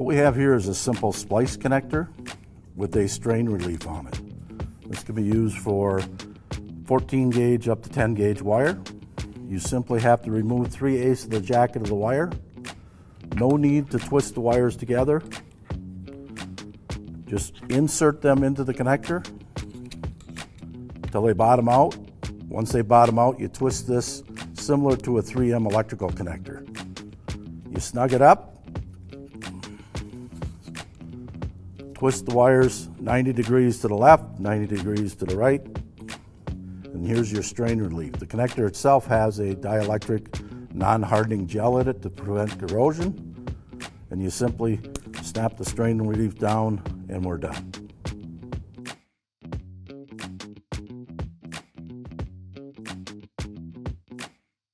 we have here is a simple splice connector with a strain relief on it. This can be used for 14 gauge up to 10 gauge wire. You simply have to remove 3/8 of the jacket of the wire. No need to twist the wires together. Just insert them into the connector until they bottom out. Once they bottom out, you twist this similar to a 3M electrical connector. You snug it up, twist the wires 90 degrees to the left, 90 degrees to the right, and here's your strain relief. The connector itself has a dielectric non-hardening gel in it to prevent corrosion, and you simply snap the strain relief down and we're done.